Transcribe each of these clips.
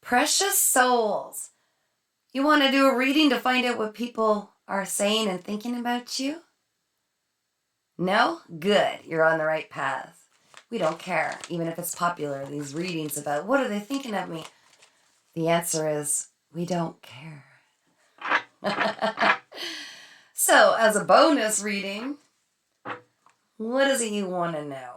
Precious souls. You want to do a reading to find out what people are saying and thinking about you? No? Good. You're on the right path. We don't care, even if it's popular, these readings about what are they thinking of me? The answer is, we don't care. So, as a bonus reading, what is it you want to know?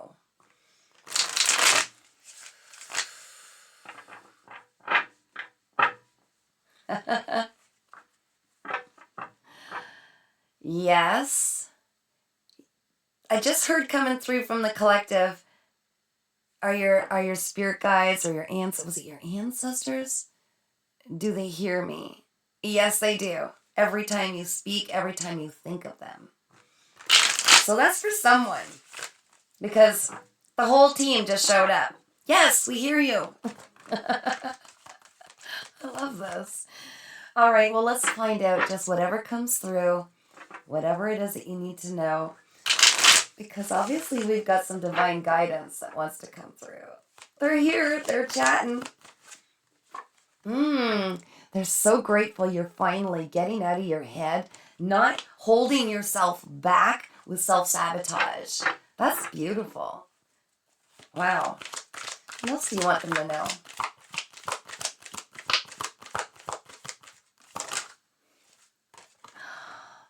Yes. I just heard coming through from the collective, are your spirit guides or your was it your ancestors? Do they hear me? Yes, they do. Every time you speak, every time you think of them. So that's for someone. Because the whole team just showed up. Yes, we hear you. I love this. All right, well, let's find out just whatever comes through, whatever it is that you need to know. Because obviously we've got some divine guidance that wants to come through. They're here. They're chatting. They're so grateful you're finally getting out of your head, not holding yourself back with self-sabotage. That's beautiful. Wow. What else do you want them to know?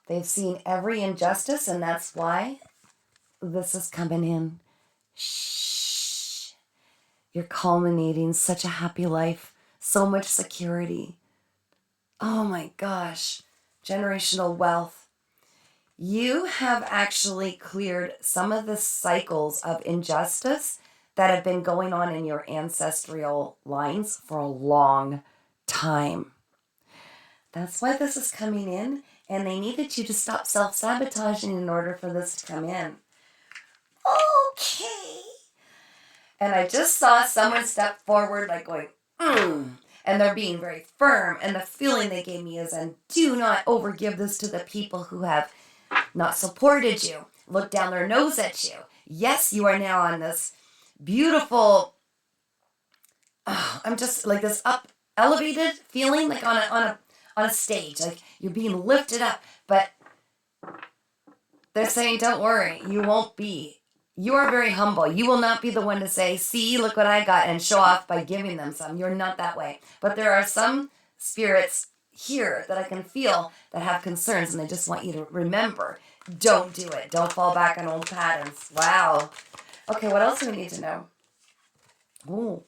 They've seen every injustice, and that's why this is coming in. Shh. You're culminating such a happy life, so much security. Oh my gosh. Generational wealth. You have actually cleared some of the cycles of injustice that have been going on in your ancestral lines for a long time. That's why this is coming in, and they needed you to stop self-sabotaging in order for this to come in. Okay. And I just saw someone step forward like going, and they're being very firm, and the feeling they gave me is, and do not overgive this to the people who have not supported you, look down their nose at you. Yes, you are now on this beautiful, I'm just like this elevated feeling, like on a stage, like you're being lifted up, but they're saying, don't worry, you won't be. You are very humble. You will not be the one to say, see, look what I got, and show off by giving them some. You're not that way. But there are some spirits here that I can feel that have concerns, and they just want you to remember, don't do it. Don't fall back on old patterns. Wow. Okay, what else do we need to know? Oh,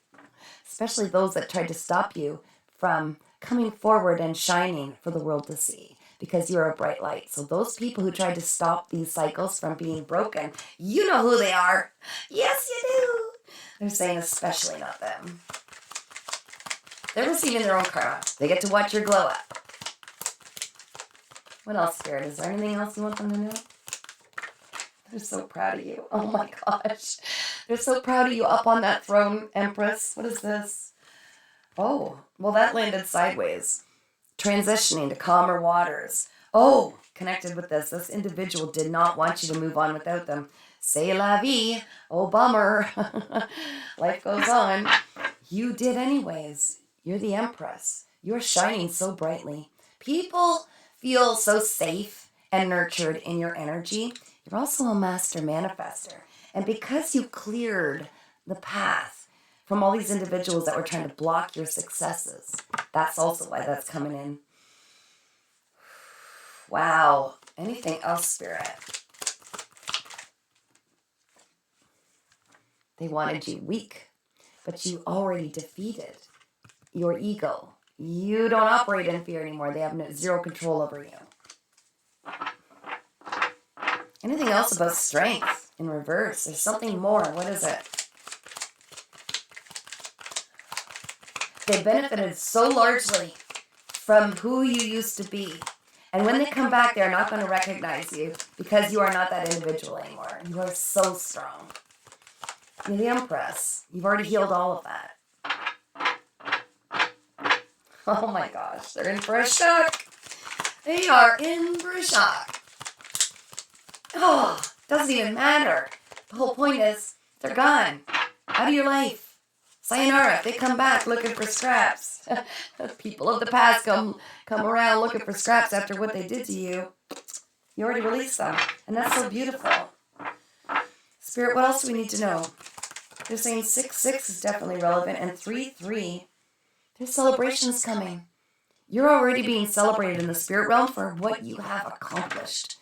especially those that tried to stop you from coming forward and shining for the world to see, because you're a bright light. So those people who tried to stop these cycles from being broken, you know who they are. Yes, you do. They're saying especially not them. They're receiving their own karma. They get to watch your glow up. What else, Spirit? Is there anything else you want them to know? They're so proud of you. Oh my gosh. They're so proud of you up on that throne, Empress. What is this? Oh, well, that landed sideways. Transitioning to calmer waters. Oh, connected with this. This individual did not want you to move on without them. C'est la vie. Oh, bummer. Life goes on. You did anyways. You're the Empress. You're shining so brightly. People feel so safe and nurtured in your energy. You're also a master manifester. And because you cleared the path from all these individuals that were trying to block your successes, that's also why that's coming in. Wow. Anything else, Spirit? They wanted you weak, but you already defeated your ego. You don't operate in fear anymore. They have zero control over you. Anything else about strength in reverse? There's something more. What is it? They benefited so largely from who you used to be. And when they come back, they're not going to recognize you because you are not that individual anymore. You are so strong. You're the Empress. You've already healed all of that. Oh my gosh, they're in for a shock. They are in for a shock. Oh, doesn't even matter. The whole point is they're gone. Out of your life. sayonara. If they come back looking for scraps, people of the past come around looking for scraps after what they did to you. You already released them, and that's so beautiful. Spirit, what else do we need to know? They're saying 6-6 is definitely relevant, and 3-3. There's celebrations coming. You're already being celebrated in the spirit realm for what you have accomplished.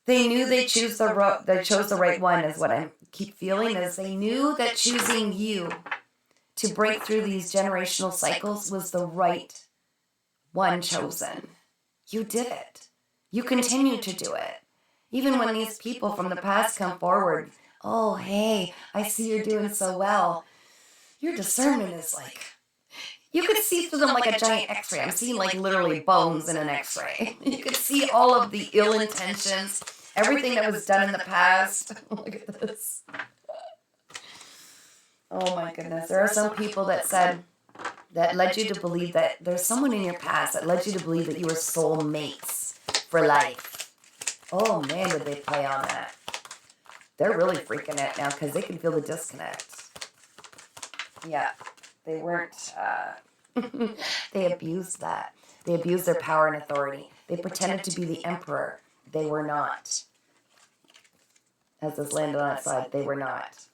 They knew they chose the right one, is what I keep feeling, is they knew that choosing you to break through these generational cycles was the right one chosen. You did it. You continue to do it. Even when these people from the past come forward, oh, hey, I see you're doing so well. Your discernment is like, you could see through them like a giant x-ray. I'm seeing like literally bones in an x-ray. You could see all of the ill intentions, everything that was done in the past. Look at this. Oh my goodness. There are some people that said, that led you to believe that there's someone in your past that led you to believe that you were soulmates for life. Oh man, did they play on that. They're really freaking it now because they can feel the disconnect. Yeah, they weren't, they abused that. They abused their power and authority. They pretended to be the emperor. They were not. As this landed on its side, they were not.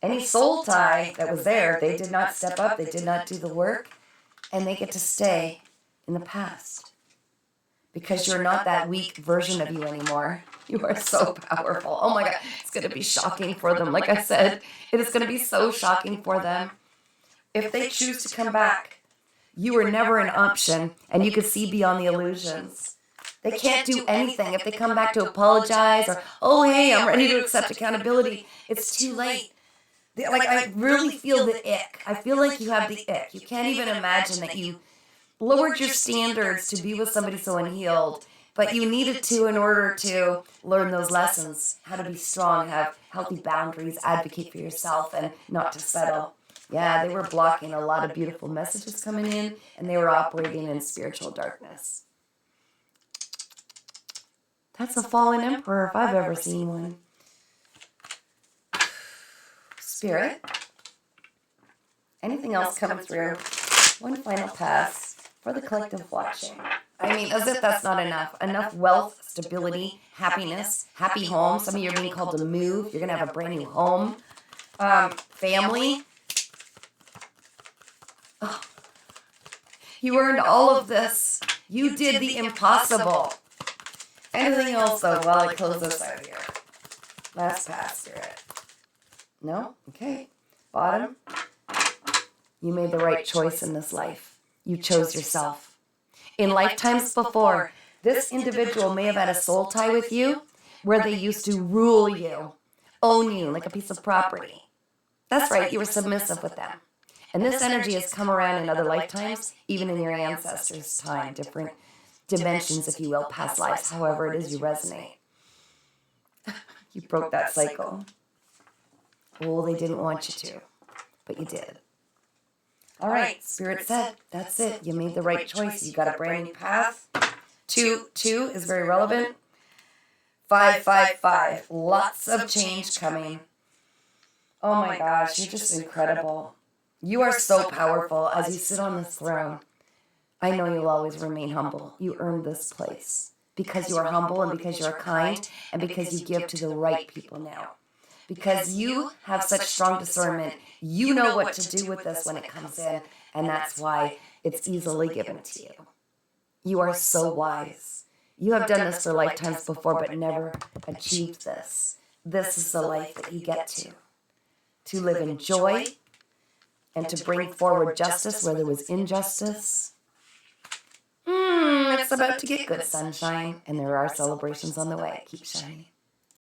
Any soul tie that was there, they did not step up, they did not do the work, and they get to stay in the past. Because you're not that weak version of you anymore. You are so powerful. Oh my God, it's going to be shocking for them. Like I said, it is going to be so shocking for them. If they choose to come back, you were never an option, and you could see beyond the illusions. They can't do anything. If they come back to apologize or, oh, hey, I'm ready to accept accountability, it's too late. Like, I really feel the ick. I feel like you have the ick. You can't even imagine that you lowered your standards to be with somebody so unhealed, but you needed to in order to learn those lessons, how to be strong, have healthy boundaries, advocate for yourself, and not to settle. Yeah, they were blocking a lot of beautiful messages coming in, and they were operating in spiritual darkness. That's a fallen emperor if I've ever seen one. Spirit, anything else coming through? One final pass for the collective watching. I mean, as if that's not enough. Enough wealth, stability, happiness, happy home. Some of you are being called to move. You're going to have a brand new home. Family. Oh. You earned all of this. You did the impossible. Anything else, though, while I close this out here? Last pass, Spirit. No? Okay. Bottom. You made the right choice in this life. You chose yourself. In lifetimes before, this individual may have had a soul tie with you where they used to rule you, own you like a piece of property. That's right, you were submissive with them. And this energy has come around in other lifetimes, even in your ancestors' time, different dimensions, if you will, past lives, however it is you resonate. You broke that cycle. Oh, they didn't want you to, but you did. All right, Spirit said, that's it. You made the right choice. You got a brand new path. 2 is very relevant. 5. Lots of change coming. Oh my gosh, you're just incredible. You are so powerful as you sit on this throne. I know you'll always remain humble. You earned this place because you are humble and because you're kind and because you give to the right people now. Because you have such strong discernment, you know what to do with this when it comes in, and that's why it's easily given to you. You are so wise. You have done this for lifetimes before, but never achieved this. This is the life that you get to live in joy and to bring forward justice where there was injustice. It's about to get good, sunshine, and there are celebrations on the way. Keep shining.